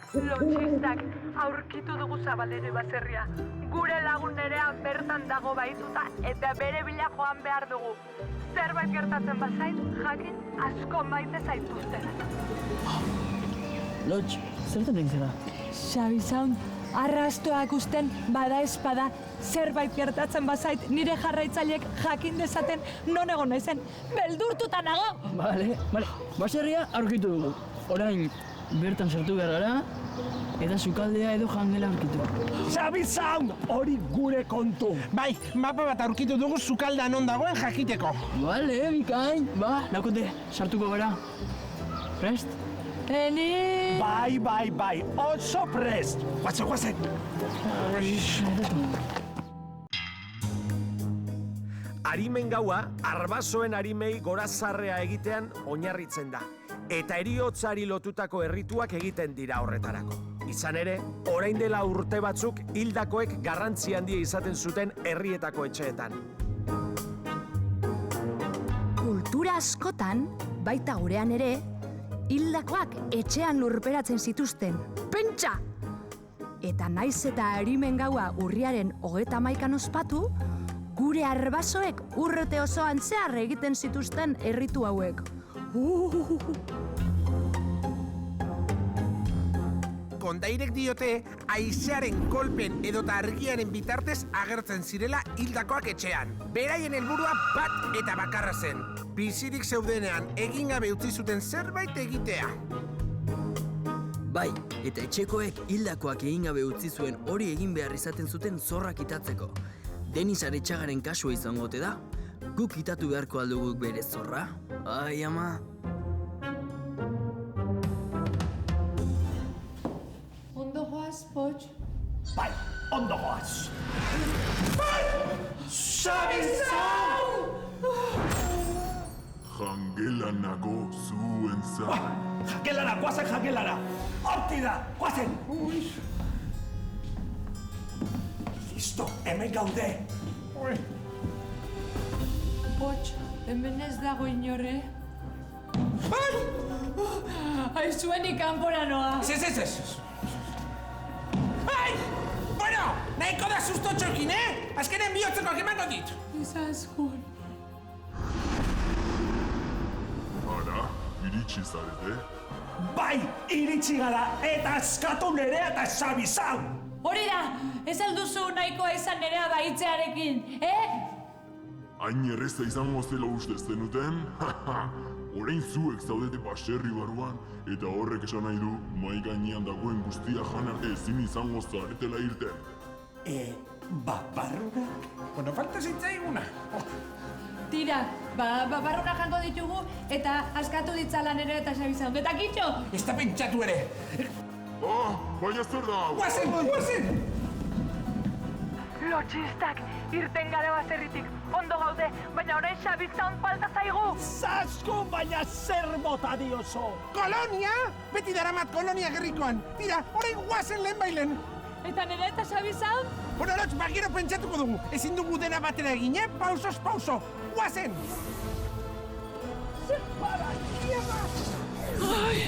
Lotxistak aurkitu dugu Zabalere baserria. Gure lagun nerea bertan dago baituta eta bere bila joan behar dugu. Zerbait gertatzen bazait, jakin asko maite zaituzten. Lotx, zertan egin zera? Xabi Zaun, arrastoak usten bada espada. Zerbait gertatzen bazait, nire jarraitzaileek jakin dezaten non egon naizen. Beldurtuta nago! Bale, baserria aurkitu dugu. Orain, bertan sartu behar gara, eta sukaldea edo jangela aurkitu. Xabi Zaun, hori gure kontu. Bai, mapa bat aurkitu dugu sukalda non dagoen jakiteko. Bale, bikain. Lakote, sartuko gara. Prest? Eni! Bai, oso prest. Guazen. Arimen gaua, arbasoen arimei gorazarrea egitean oinarritzen da. Eta heriotzari lotutako errituak egiten dira horretarako. Izan ere, orain dela urte batzuk hildakoek garrantzi handia izaten zuten herrietako etxeetan. Kultura askotan, baita gurean ere, hildakoak etxean lurperatzen zituzten. Pentsa! Eta naiz eta arimen gaua urriaren 31 ospatu, gure arbasoek urte osoan zehar egiten zituzten erritu hauek. Kondairek diote, haizearen kolpen edota argiaren bitartez agertzen zirela hildakoak etxean. Beraien helburua bat eta bakarra zen. Bizirik zeudenean egin gabe utzi zuten zerbait egitea. Bai, eta etxekoek hildakoak egin gabe utzi zuen hori egin behar izaten zuten zorra kitatzeko. Denis Aretxagaren kasua izango ote da? Guk kitatu beharko alduguk bere zorra? Ai, ama. Ondo goaz, Potx? Bai, ondo goaz. Bai! Xabi Zaun! Jangela nago zuen zain. Jangelara, guazen jangelara. Horti da, guazen. Listo, hemen gaude. Potx, hemen ez dago inorre. Aizuen ikanpora noa. Ez. Ai! Bueno, nahiko da sustotxokin, Azkenen bihotzekoak emango dit. Izaskun. Ara, iritsi zarete? Bai, iritsi gara eta eskatu nerea eta Xabi Zaun. Hori da, ez alduzu nahikoa izan nerea baitzearekin, Hain erreza izango zela uste zenuten? Orain zuek zaudete baserri barruan, eta horrek esan nahi du, mai gainean dagoen guztia jan arte ezin izango zaretela irten. Barrunak? Bueno, falta zitzaiguna. Tira, barruna jango ditugu eta askatu ditzala nerea eta Xabi Zaun. Eta kitxo! Ez da pentsatu ere. Baina zer da! Guazen! Lotxistak, irten gara baserritik. Ondo gaude, baina orain Xabi Zaun falta zaigu. Zaskun, baina zer bota dioso. Kolonia? Beti daramat kolonia gerrikoan. Tira, orain guazen lehen bailen. Eta nerea eta Xabi Zaun? Bueno, Lotx, bagiro pentsatuko dugu. Ezin dugu dena batera egin, Pausos pauso. Guazen! Para, tierra! Ai!